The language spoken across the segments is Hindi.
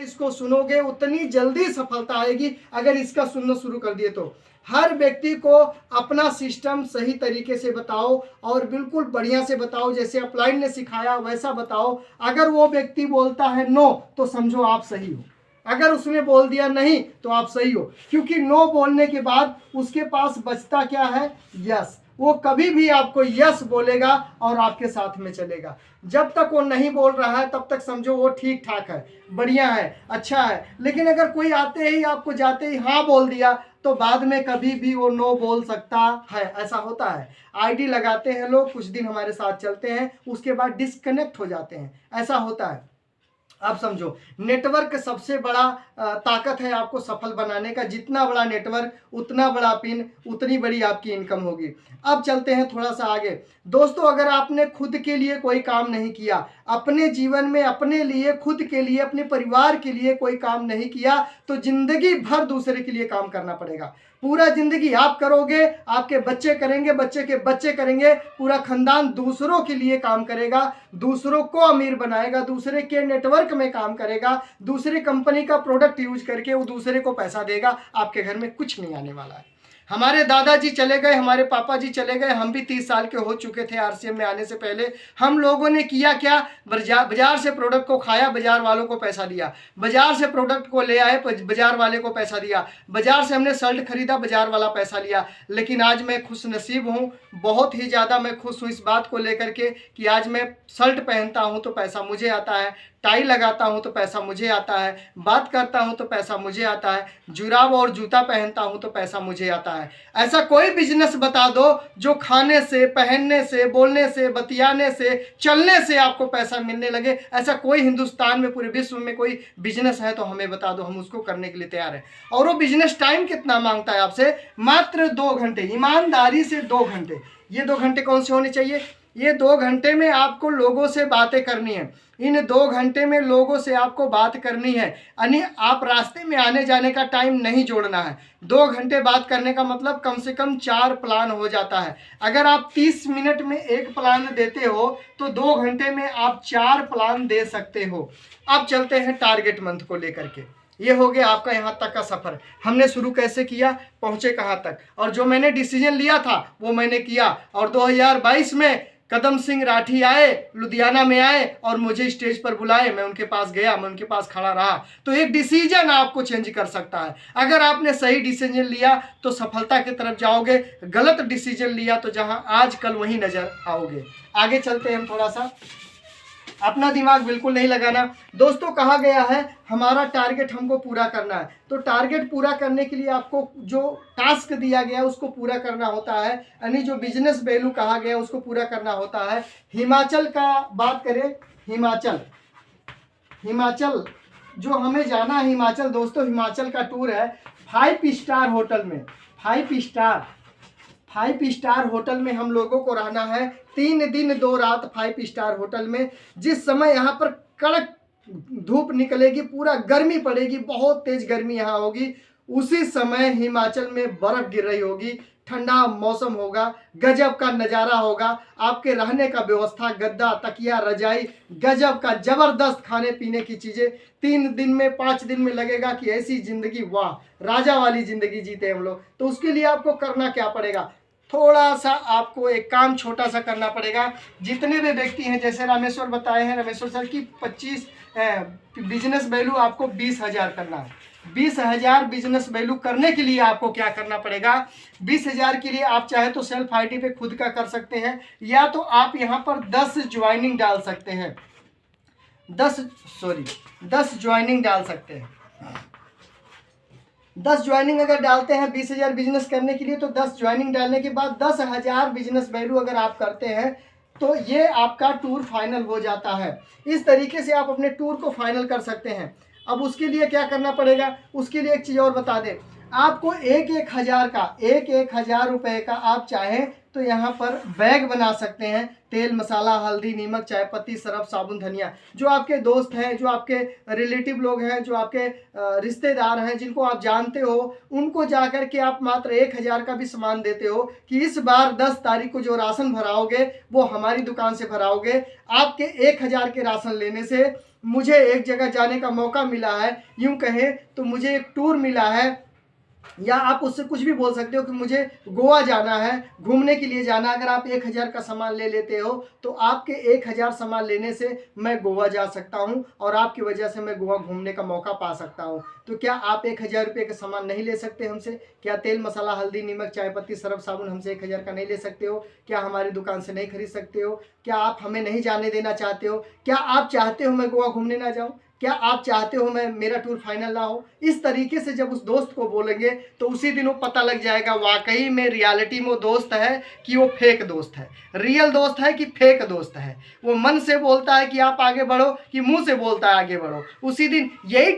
इसको सुनोगे उतनी जल्दी सफलता आएगी अगर इसका सुनना शुरू कर दिए तो। हर व्यक्ति को अपना सिस्टम सही तरीके से बताओ और बिल्कुल बढ़िया से बताओ, जैसे अपलाइन ने सिखाया वैसा बताओ। अगर वो व्यक्ति बोलता है नो तो समझो आप सही हो, अगर उसने बोल दिया नहीं तो आप सही हो, क्योंकि नो बोलने के बाद उसके पास बचता क्या है, यस। वो कभी भी आपको यस बोलेगा और आपके साथ में चलेगा। जब तक वो नहीं बोल रहा है तब तक समझो वो ठीक ठाक है, बढ़िया है, अच्छा है। लेकिन अगर कोई आते ही आपको जाते ही हाँ बोल दिया तो बाद में कभी भी वो नो बोल सकता है। ऐसा होता है, आईडी लगाते हैं लोग, कुछ दिन हमारे साथ चलते हैं, उसके बाद डिस्कनेक्ट हो जाते हैं, ऐसा होता है। आप समझो नेटवर्क सबसे बड़ा ताकत है आपको सफल बनाने का। जितना बड़ा नेटवर्क उतना बड़ा पिन, उतनी बड़ी आपकी इनकम होगी। अब चलते हैं थोड़ा सा आगे। दोस्तों अगर आपने खुद के लिए कोई काम नहीं किया, अपने जीवन में अपने लिए, खुद के लिए, अपने परिवार के लिए कोई काम नहीं किया तो जिंदगी भर दूसरे के लिए काम करना पड़ेगा। पूरा जिंदगी आप करोगे, आपके बच्चे करेंगे, बच्चे के बच्चे करेंगे, पूरा खानदान दूसरों के लिए काम करेगा, दूसरों को अमीर बनाएगा, दूसरे के नेटवर्क में काम करेगा, दूसरे कंपनी का प्रोडक्ट यूज करके वो दूसरे को पैसा देगा। आपके घर में कुछ नहीं आने वाला है। हमारे दादाजी चले गए, हमारे पापा जी चले गए, हम भी 30 साल के हो चुके थे आरसीएम में आने से पहले। हम लोगों ने किया क्या, बाजार से प्रोडक्ट को खाया, बाजार वालों को पैसा दिया, बाजार से प्रोडक्ट को ले आए, बाजार वाले को पैसा दिया, बाजार से हमने शर्ट खरीदा, बाजार वाला पैसा लिया। लेकिन आज मैं खुश नसीब हूँ, बहुत ही ज़्यादा मैं खुश हूँ इस बात को लेकर के कि आज मैं शर्ट पहनता हूँ तो पैसा मुझे आता है, टाई लगाता हूँ तो पैसा मुझे आता है, बात करता हूँ तो पैसा मुझे आता है, जुराब और जूता पहनता हूँ तो पैसा मुझे आता है। ऐसा कोई बिजनेस बता दो जो खाने से, पहनने से, बोलने से, बतियाने से, चलने से आपको पैसा मिलने लगे। ऐसा कोई हिंदुस्तान में, पूरे विश्व में कोई बिजनेस है तो हमें बता दो, हम उसको करने के लिए तैयार हैं। और वो बिजनेस टाइम कितना मांगता है आपसे, मात्र 2 घंटे, ईमानदारी से 2 घंटे। ये 2 घंटे कौन से होने चाहिए, ये 2 घंटे में आपको लोगों से बातें करनी है। इन 2 घंटे में लोगों से आपको बात करनी है, यानी आप रास्ते में आने जाने का टाइम नहीं जोड़ना है। 2 घंटे बात करने का मतलब कम से कम 4 प्लान हो जाता है। अगर आप 30 मिनट में 1 प्लान देते हो तो 2 घंटे में आप 4 प्लान दे सकते हो। अब चलते हैं टारगेट मंथ को लेकर के। ये हो गया आपका यहाँ तक का सफ़र। हमने शुरू कैसे किया, पहुँचे कहाँ तक, और जो मैंने डिसीजन लिया था वो मैंने किया। और 2022 में कदम सिंह राठी आए, लुधियाना में आए और मुझे स्टेज पर बुलाए, मैं उनके पास गया, मैं उनके पास खड़ा रहा। तो एक डिसीजन आपको चेंज कर सकता है। अगर आपने सही डिसीजन लिया तो सफलता की तरफ जाओगे, गलत डिसीजन लिया तो जहां आज कल वहीं नजर आओगे। आगे चलते हैं हम थोड़ा सा, अपना दिमाग बिल्कुल नहीं लगाना। दोस्तों कहा गया है हमारा टारगेट हमको पूरा करना है, तो टारगेट पूरा करने के लिए आपको जो टास्क दिया गया उसको पूरा करना होता है, यानी जो बिजनेस वैल्यू कहा गया उसको पूरा करना होता है। हिमाचल का बात करें, हिमाचल जो हमें जाना है हिमाचल, दोस्तों हिमाचल का टूर है 5 स्टार होटल में। 5 स्टार होटल में हम लोगों को रहना है, 3 दिन 2 रात 5 स्टार होटल में। जिस समय यहाँ पर कड़क धूप निकलेगी, पूरा गर्मी पड़ेगी, बहुत तेज गर्मी यहाँ होगी, उसी समय हिमाचल में बर्फ गिर रही होगी, ठंडा मौसम होगा, गजब का नज़ारा होगा। आपके रहने का व्यवस्था, गद्दा, तकिया, रजाई, गजब का जबरदस्त खाने पीने की चीज़ें। 3 दिन में 5 दिन में लगेगा कि ऐसी ज़िंदगी, वाह राजा वाली ज़िंदगी जीते हम लोग। तो उसके लिए आपको करना क्या पड़ेगा, थोड़ा सा आपको एक काम छोटा सा करना पड़ेगा। जितने भी व्यक्ति हैं, जैसे रामेश्वर बताए हैं, रामेश्वर सर की 25 बिजनेस वैल्यू आपको 20,000 करना है। 20,000 बिजनेस वैल्यू करने के लिए आपको क्या करना पड़ेगा, 20,000 के लिए आप चाहे तो सेल्फ आईडी पे खुद का कर सकते हैं, या तो आप यहाँ पर 10 ज्वाइनिंग डाल सकते हैं, 10 ज्वाइनिंग डाल सकते हैं। 10 ज्वाइनिंग अगर डालते हैं 20,000 बिजनेस करने के लिए, तो 10 ज्वाइनिंग डालने के बाद 10,000 बिजनेस वैल्यू अगर आप करते हैं तो ये आपका टूर फाइनल हो जाता है। इस तरीके से आप अपने टूर को फाइनल कर सकते हैं। अब उसके लिए क्या करना पड़ेगा, उसके लिए एक चीज़ और बता दें, आपको 1,000 रुपये का आप चाहें तो यहाँ पर बैग बना सकते हैं। तेल, मसाला, हल्दी, नमक, चाय पत्ती, सरफ, साबुन, धनिया, जो आपके दोस्त हैं, जो आपके रिलेटिव लोग हैं, जो आपके रिश्तेदार हैं, जिनको आप जानते हो, उनको जाकर के आप मात्र 1,000 का भी सामान देते हो कि इस बार 10 तारीख को जो राशन भराओगे वो हमारी दुकान से भराओगे। आपके 1,000 के राशन लेने से मुझे एक जगह जाने का मौका मिला है, यूं कहें तो मुझे एक टूर मिला है, या आप उससे कुछ भी बोल सकते हो कि मुझे गोवा जाना है, घूमने के लिए जाना है। अगर आप 1000 का सामान ले लेते हो तो आपके 1000 सामान लेने से मैं गोवा जा सकता हूं और आपकी वजह से मैं गोवा घूमने का मौका पा सकता हूं। तो क्या आप 1000 रुपये का सामान नहीं ले सकते हमसे? क्या तेल मसाला हल्दी नमक चाय पत्ती सरफ साबुन हमसे 1000 का नहीं ले सकते हो? क्या हमारी दुकान से नहीं खरीद सकते हो? क्या आप हमें नहीं जाने देना चाहते हो? क्या आप चाहते हो मैं गोवा घूमने ना जाऊँ? क्या आप चाहते हो मैं मेरा टूर फाइनल ना हो? इस तरीके से जब उस दोस्त को बोलेंगे तो उसी दिन वो पता लग जाएगा वाकई में रियलिटी में वो दोस्त है कि वो फेक दोस्त है, रियल दोस्त है कि फेक दोस्त है। वो मन से बोलता है कि आप आगे बढ़ो कि मुंह से बोलता है आगे बढ़ो। उसी दिन यही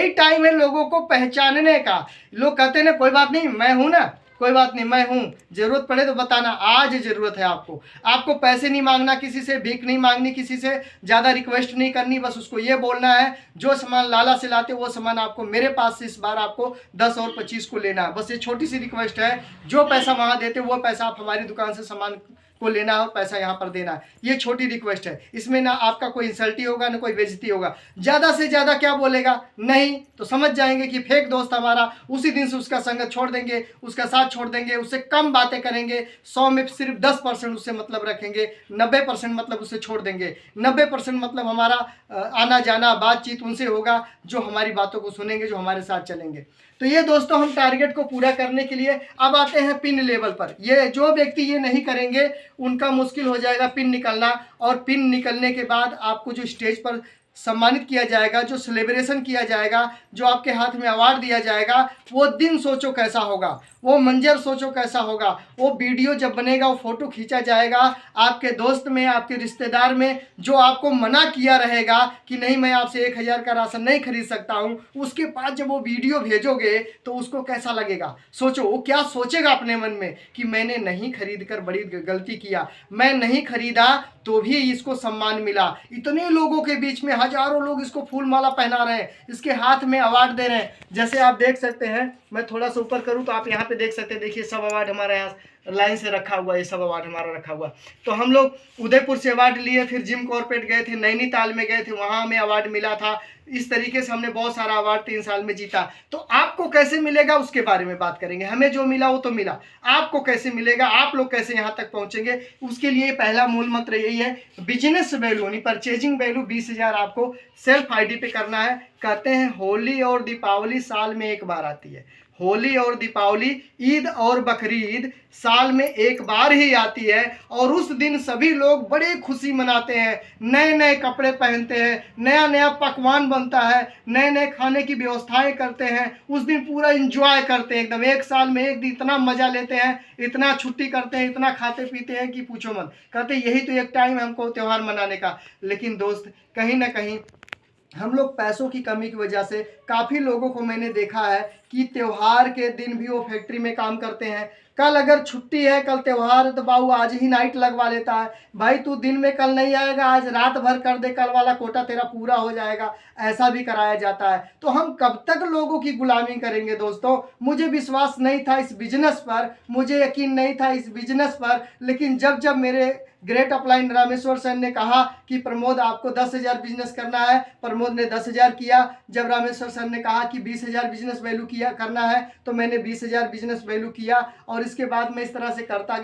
टाइम है लोगों को पहचानने का। लोग कहते हैं ना कोई बात नहीं मैं हूं ना, कोई बात नहीं मैं हूं, जरूरत पड़े तो बताना। आज जरूरत है आपको, आपको पैसे नहीं मांगना, किसी से भीख नहीं मांगनी, किसी से ज़्यादा रिक्वेस्ट नहीं करनी। बस उसको ये बोलना है जो सामान लाला से लाते वो सामान आपको मेरे पास से इस बार आपको 10 और 25 को लेना है। बस ये छोटी सी रिक्वेस्ट है। जो पैसा वहाँ देते वो पैसा आप हमारी दुकान से सामान को लेना है और पैसा यहाँ पर देना है। ये छोटी रिक्वेस्ट है, इसमें ना आपका कोई इंसल्टी होगा ना कोई बेइज्जती होगा। ज़्यादा से ज़्यादा क्या बोलेगा नहीं तो समझ जाएंगे कि फेक दोस्त हमारा। उसी दिन से उसका संगत छोड़ देंगे, उसका साथ छोड़ देंगे, उससे कम बातें करेंगे। 100 में सिर्फ 10% उससे मतलब रखेंगे, 90% मतलब उससे छोड़ देंगे। 90% मतलब हमारा आना जाना बातचीत उनसे होगा जो हमारी बातों को सुनेंगे, जो हमारे साथ चलेंगे। तो ये दोस्तों हम टारगेट को पूरा करने के लिए अब आते हैं पिन लेवल पर। ये जो व्यक्ति ये नहीं करेंगे उनका मुश्किल हो जाएगा पिन निकलना। और पिन निकलने के बाद आपको जो स्टेज पर सम्मानित किया जाएगा, जो सेलिब्रेशन किया जाएगा, जो आपके हाथ में अवार्ड दिया जाएगा, वो दिन सोचो कैसा होगा, वो मंजर सोचो कैसा होगा। वो वीडियो जब बनेगा, वो फोटो खींचा जाएगा आपके दोस्त में, आपके रिश्तेदार में, जो आपको मना किया रहेगा कि नहीं मैं आपसे 1000 का राशन नहीं खरीद सकता हूँ, उसके बाद जब वो वीडियो भेजोगे तो उसको कैसा लगेगा सोचो। वो क्या सोचेगा अपने मन में कि मैंने नहीं खरीद कर बड़ी गलती किया, मैं नहीं खरीदा तो भी इसको सम्मान मिला। इतने लोगों के बीच में हजारों लोग इसको फूल माला पहना रहे हैं, इसके हाथ में अवार्ड दे रहे हैं। जैसे आप देख सकते हैं, मैं थोड़ा सा ऊपर करूं तो आप यहाँ पे देख सकते हैं, देखिए सब अवार्ड हमारे यहाँ लाइन से रखा हुआ है, ये सब अवार्ड हमारा रखा हुआ। तो हम लोग उदयपुर से अवार्ड लिए, फिर जिम कॉर्पोरेट गए थे, नैनीताल में गए थे, वहाँ हमें अवार्ड मिला था। इस तरीके से हमने बहुत सारा अवार्ड 3 साल में जीता। तो आपको कैसे मिलेगा उसके बारे में बात करेंगे। हमें जो मिला वो तो मिला, आपको कैसे मिलेगा, आप लोग कैसे यहाँ तक पहुँचेंगे, उसके लिए पहला मूल मंत्र यही है, बिजनेस वैल्यू यानी परचेजिंग वैल्यू 20,000 आपको सेल्फ आईडी पे करना है। कहते हैं होली और दीपावली साल में एक बार आती है, होली और दीपावली, ईद और बकरीद साल में एक बार ही आती है। और उस दिन सभी लोग बड़े खुशी मनाते हैं, नए नए कपड़े पहनते हैं, नया नया पकवान बनता है, नए नए खाने की व्यवस्थाएं करते हैं। उस दिन पूरा एंजॉय करते हैं एकदम, एक साल में एक दिन इतना मज़ा लेते हैं, इतना छुट्टी करते हैं, इतना खाते पीते हैं कि पूछो मत। कहते यही तो एक टाइम है हमको त्यौहार मनाने का। लेकिन दोस्त कहीं ना कहीं हम लोग पैसों की कमी की वजह से काफ़ी लोगों को मैंने देखा है कि त्यौहार के दिन भी वो फैक्ट्री में काम करते हैं। कल अगर छुट्टी है, कल त्यौहार है तो बाबू आज ही नाइट लगवा लेता है, भाई तू दिन में कल नहीं आएगा, आज रात भर कर दे, कल वाला कोटा तेरा पूरा हो जाएगा, ऐसा भी कराया जाता है। तो हम कब तक लोगों की गुलामी करेंगे दोस्तों। मुझे विश्वास नहीं था इस बिजनेस पर, मुझे यकीन नहीं था इस बिजनेस पर, लेकिन जब मेरे ग्रेट अपलाइन रामेश्वर सर ने कहा कि प्रमोद आपको 10,000 बिजनेस करना है, प्रमोद ने 10,000 किया। जब रामेश्वर सर ने कहा कि 20,000 बिजनेस वैल्यू किया करना है तो मैंने 20,000 बिजनेस वैल्यू किया। और इसके बाद मैं इस तरह से करता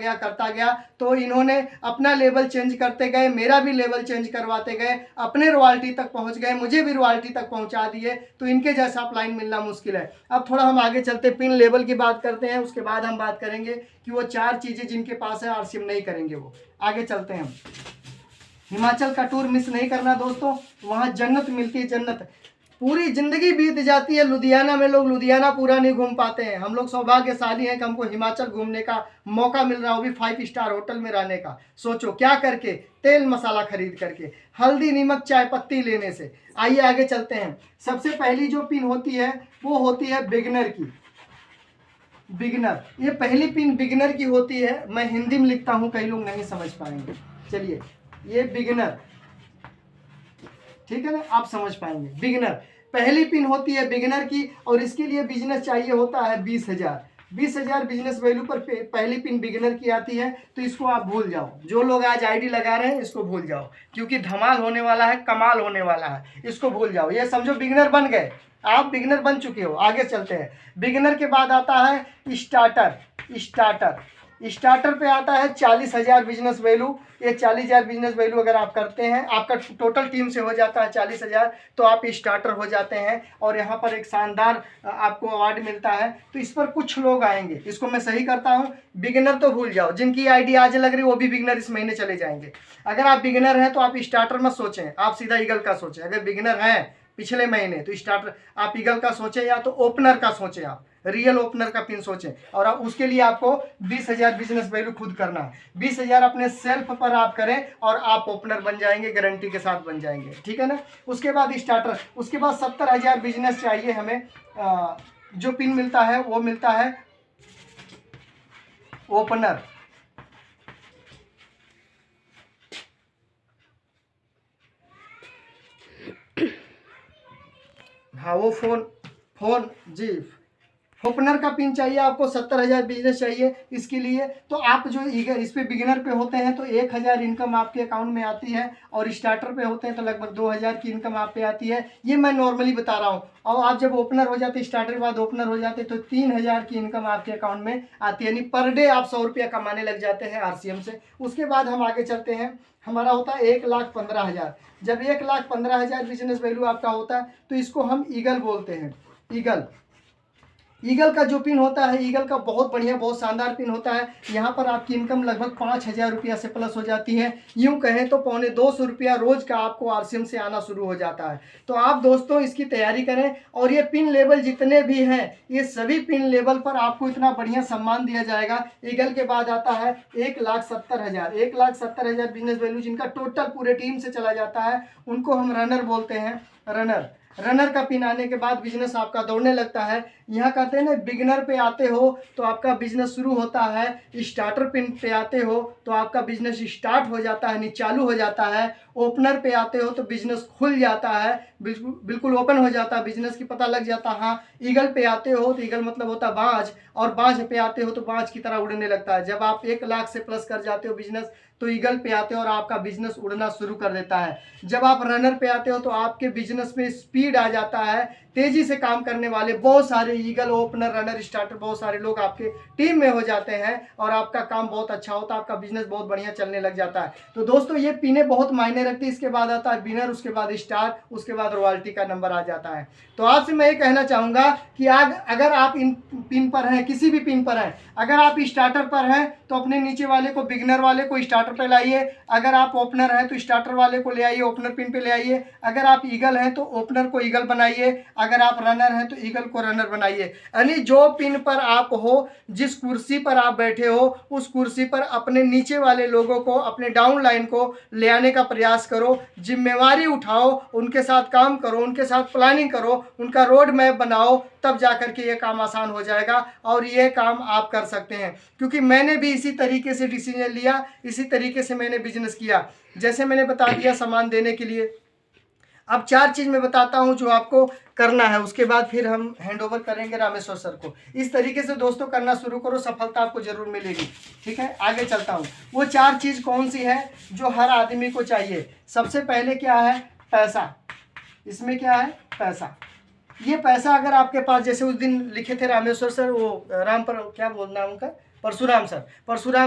गया। तो इन्होंने अपना लेवल चेंज करते गए, मेरा भी लेवल चेंज करवाते गए, अपने रॉयल्टी तक पहुंच गए, मुझे भी रॉयल्टी तक पहुंचा दिए। तो इनके जैसा अपलाइन मिलना मुश्किल है। अब थोड़ा हम आगे चलते पिन लेवल की बात करते हैं, उसके बाद हम बात करेंगे कि वो 4 चीज़ें जिनके पास है आरसीएम नहीं करेंगे। वो आगे चलते हैं। हिमाचल का टूर मिस नहीं करना दोस्तों, वहाँ जन्नत मिलती है, जन्नत। पूरी जिंदगी बीत जाती है लुधियाना में, लोग लुधियाना पूरा नहीं घूम पाते हैं। हम लोग सौभाग्यशाली हैं कि हमको हिमाचल घूमने का मौका मिल रहा है, वो भी 5 स्टार होटल में रहने का। सोचो क्या करके, तेल मसाला खरीद करके, हल्दी नमक चाय पत्ती लेने से। आइए आगे चलते हैं। सबसे पहली जो पिन होती है वो होती है बिगिनर की। बिगिनर, ये पहली पिन बिगिनर की होती है। मैं हिंदी में लिखता हूँ, कई लोग नहीं समझ पाएंगे। चलिए, ये बिगिनर, ठीक है ना, आप समझ पाएंगे। बिगिनर पहली पिन होती है बिगिनर की, और इसके लिए बिजनेस चाहिए होता है 20,000। 20,000 बिजनेस वैल्यू पर पहली पिन बिगिनर की आती है, तो इसको आप भूल जाओ। जो लोग आज आईडी लगा रहे हैं इसको भूल जाओ, क्योंकि धमाल होने वाला है, कमाल होने वाला है, इसको भूल जाओ। ये समझो बिगिनर बन गए, आप बिगिनर बन चुके हो। आगे चलते हैं। बिगिनर के बाद आता है स्टार्टर। स्टार्टर पे आता है 40,000 बिजनेस वैल्यू। ये 40,000 बिजनेस वैल्यू अगर आप करते हैं, आपका टोटल टीम से हो जाता है 40,000, तो आप स्टार्टर हो जाते हैं और यहाँ पर एक शानदार आपको अवार्ड मिलता है। तो इस पर कुछ लोग आएंगे, इसको मैं सही करता हूँ। बिगिनर तो भूल जाओ, जिनकी आईडी आज लग रही है वो भी बिगिनर इस महीने चले जाएंगे। अगर आप बिगिनर हैं तो आप स्टार्टर मत सोचें, आप सीधा ईगल का सोचें। अगर बिगिनर हैं पिछले महीने तो स्टार्टर आप ईगल का सोचें, या तो ओपनर का सोचें, आप रियल ओपनर का पिन सोचें। और आप उसके लिए आपको 20,000 बिजनेस वैल्यू खुद करना है। 20,000 अपने सेल्फ पर आप करें और आप ओपनर बन जाएंगे, गारंटी के साथ बन जाएंगे, ठीक है ना। उसके बाद स्टार्टर, उसके बाद 70,000 बिजनेस चाहिए हमें। जो पिन मिलता है वो मिलता है ओपनर। हाँ, वो फोन जी, ओपनर का पिन चाहिए आपको। 70,000 बिजनेस चाहिए इसके लिए। तो आप जो इस पे बिगिनर पे होते हैं तो 1,000 इनकम आपके अकाउंट में आती है, और स्टार्टर पे होते हैं तो लगभग 2,000 की इनकम आप पे आती है। ये मैं नॉर्मली बता रहा हूँ। और आप जब ओपनर हो जाते, स्टार्टर के बाद ओपनर हो जाते, तो 3,000 की इनकम आपके अकाउंट में आती है, यानी पर डे आप 100 रुपया कमाने लग जाते हैं RCM से। उसके बाद हम आगे चलते हैं। हमारा होता है 1,15,000। जब 1,15,000 बिजनेस वैल्यू आपका होता है तो इसको हम ईगल बोलते हैं। ईगल का जो पिन होता है, ईगल का बहुत बढ़िया, बहुत शानदार पिन होता है। यहाँ पर आपकी इनकम लगभग 5,000 रुपया से प्लस हो जाती है। यूँ कहें तो 250 रुपया रोज का आपको RCM से आना शुरू हो जाता है। तो आप दोस्तों इसकी तैयारी करें। और ये पिन लेवल जितने भी हैं, ये सभी पिन लेवल पर आपको इतना बढ़िया सम्मान दिया जाएगा। ईगल के बाद आता है 1,70,000। 1,70,000 बिजनेस वैल्यू जिनका टोटल पूरे टीम से चला जाता है, उनको हम रनर बोलते हैं। रनर का पिन आने के बाद बिजनेस आपका दौड़ने लगता है। यहाँ कहते हैं ना, बिगिनर पे आते हो तो आपका बिजनेस शुरू होता है, स्टार्टर पिन पे आते हो तो आपका बिजनेस स्टार्ट हो जाता है, नहीं चालू हो जाता है। ओपनर पे आते हो तो बिजनेस खुल जाता है, बिल्कुल ओपन हो जाता है, बिजनेस की पता लग जाता है। हाँ, ईगल पे आते हो तो ईगल मतलब होता है बाज, और बाज पे आते हो तो बाज की तरह उड़ने लगता है। जब आप 1 लाख से प्लस कर जाते हो बिजनेस तो ईगल पे आते हो और आपका बिजनेस उड़ना शुरू कर देता है। जब आप रनर पे आते हो तो आपके बिजनेस में स्पीड आ जाता है। तेजी से काम करने वाले बहुत सारे ईगल, ओपनर, रनर, स्टार्टर बहुत सारे लोग आपके टीम में हो जाते हैं और आपका काम बहुत अच्छा होता है, आपका बिजनेस बहुत बढ़िया चलने लग जाता है। तो दोस्तों ये पिने बहुत मायने रखती है। इसके बाद आता है विनर, उसके बाद स्टार, उसके बाद रॉयल्टी का नंबर आ जाता है। तो आपसे मैं ये कहना चाहूँगा कि अगर आप इन पिन पर हैं, किसी भी पिन पर हैं, अगर आप स्टार्टर पर हैं तो अपने नीचे वाले को, बिगिनर वाले को स्टार्टर पे लाइए। अगर आप ओपनर हैं तो स्टार्टर वाले को ले आइए, ओपनर पिन पे ले आइए। अगर आप ईगल हैं तो ओपनर को ईगल बनाइए। अगर आप रनर हैं तो ईगल को रनर बनाइए। यानी जो पिन पर आप हो, जिस कुर्सी पर आप बैठे हो, उस कुर्सी पर अपने नीचे वाले लोगों को, अपने डाउन लाइन को ले आने का प्रयास करो। जिम्मेवारी उठाओ, उनके साथ काम करो, उनके साथ प्लानिंग करो, उनका रोड मैप बनाओ, तब जाकर के ये काम आसान हो जाएगा और ये काम आप कर सकते हैं। क्योंकि मैंने भी इसी तरीके से डिसीजन लिया, इसी तरीके से मैंने बिजनेस किया। जैसे मैंने बता दिया सामान देने के लिए। अब 4 चीज़ मैं बताता हूं जो आपको करना है, उसके बाद फिर हम हैंड ओवर करेंगे रामेश्वर सर को। इस तरीके से दोस्तों करना शुरू करो, सफलता आपको जरूर मिलेगी। ठीक है, आगे चलता हूं। वो 4 चीज़ कौन सी है जो हर आदमी को चाहिए? सबसे पहले क्या है? पैसा। इसमें क्या है? पैसा। ये पैसा अगर आपके पास, जैसे उस दिन लिखे थे रामेश्वर सर, वो राम पर क्या बोलना उनका, परशुराम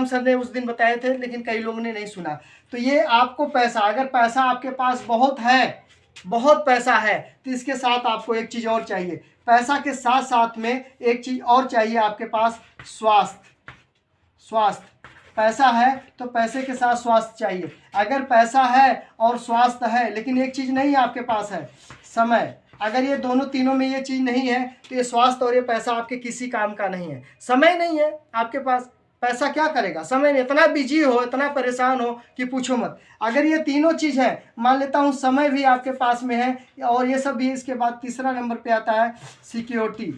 सर ने उस दिन बताए थे, लेकिन कई लोगों ने नहीं सुना। तो ये आपको पैसा, अगर पैसा आपके पास बहुत है, बहुत पैसा है, तो इसके साथ आपको एक चीज़ और चाहिए। पैसा के साथ साथ में एक चीज़ और चाहिए आपके पास, स्वास्थ्य। पैसा है तो पैसे के साथ स्वास्थ्य चाहिए। अगर पैसा है और स्वास्थ्य है लेकिन एक चीज़ नहीं आपके पास है, समय। अगर ये दोनों तीनों में ये चीज़ नहीं है तो ये स्वास्थ्य और ये पैसा आपके किसी काम का नहीं है। समय नहीं है आपके पास, पैसा क्या करेगा? समय नहीं, इतना बिजी हो, इतना परेशान हो कि पूछो मत। अगर ये तीनों चीज़ है, मान लेता हूँ समय भी आपके पास में है और ये सब भी, इसके बाद तीसरा नंबर पे आता है सिक्योरिटी।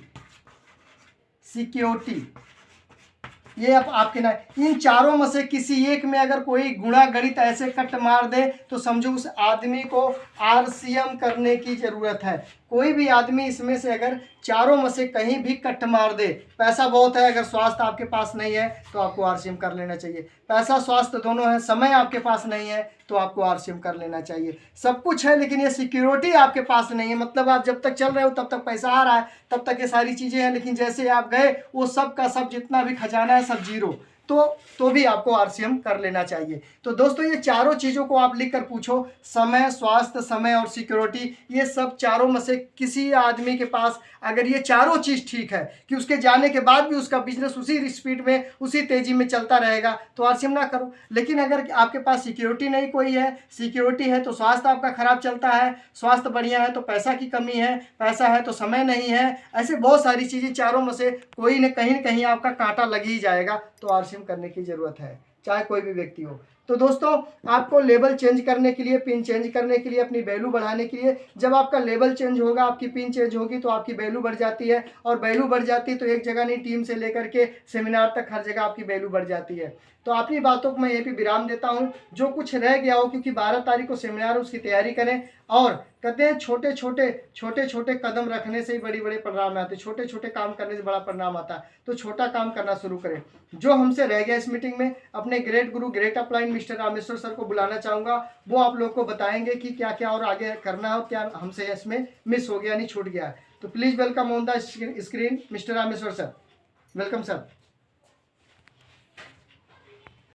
ये अब आपके ना, इन चारों में से किसी एक में अगर कोई गुणा गणित ऐसे कट मार दे तो समझो उस आदमी को RCM करने की ज़रूरत है। कोई भी आदमी इसमें से अगर चारों में से कहीं भी कट मार दे, पैसा बहुत है, अगर स्वास्थ्य आपके पास नहीं है तो आपको आरसीएम कर लेना चाहिए। पैसा स्वास्थ्य दोनों है, समय आपके पास नहीं है तो आपको आरसीएम कर लेना चाहिए। सब कुछ है लेकिन ये सिक्योरिटी आपके पास नहीं है, मतलब आप जब तक चल रहे हो तब तक पैसा आ रहा है, तब तक ये सारी चीज़ें हैं, लेकिन जैसे आप गए वो सब का सब जितना भी खजाना है सब जीरो, तो भी आपको आरसीएम कर लेना चाहिए। तो दोस्तों ये चारों चीज़ों को आप लिख कर पूछो, समय, स्वास्थ्य, समय और सिक्योरिटी, ये सब चारों में से किसी आदमी के पास अगर ये चारों चीज़ ठीक है कि उसके जाने के बाद भी उसका बिजनेस उसी स्पीड में उसी तेज़ी में चलता रहेगा तो आरसीएम ना करो। लेकिन अगर आपके पास सिक्योरिटी नहीं कोई है, सिक्योरिटी है तो स्वास्थ्य आपका खराब चलता है, स्वास्थ्य बढ़िया है तो पैसा की कमी है, पैसा है तो समय नहीं है, ऐसे बहुत सारी चीज़ें चारों में से कोई न कहीं आपका कांटा लग ही जाएगा, तो आरसीएम करने की ज़रूरत है, चाहे कोई भी व्यक्ति हो। तो दोस्तों आपको लेवल चेंज करने के लिए, पिन चेंज करने के लिए, अपनी वैल्यू बढ़ाने के लिए, जब आपका लेवल चेंज होगा, आपकी पिन चेंज होगी तो आपकी वैल्यू बढ़ जाती है, और वैल्यू बढ़ जाती है तो एक जगह नहीं, टीम से लेकर के सेमिनार तक हर जगह आपकी वैल्यू बढ़ जाती है। तो अपनी बातों को मैं यहीं पे विराम देता हूं। जो कुछ रह गया हो, क्योंकि 12 तारीख को सेमिनार, उसकी तैयारी करें, और कहते हैं छोटे छोटे कदम रखने से ही बड़ी बड़े परिणाम आते हैं, छोटे छोटे काम करने से बड़ा परिणाम आता है। तो छोटा काम करना शुरू करें। जो हमसे रह गया इस मीटिंग में, अपने ग्रेट गुरु, great upline mister Rameshwar sir को बुलाना चाहूँगा, वो आप लोग को बताएंगे कि क्या क्या और आगे करना है और क्या हमसे इसमें मिस हो गया, नहीं छूट गया है। तो please welcome on the screen mister Rameshwar sir. Welcome sir.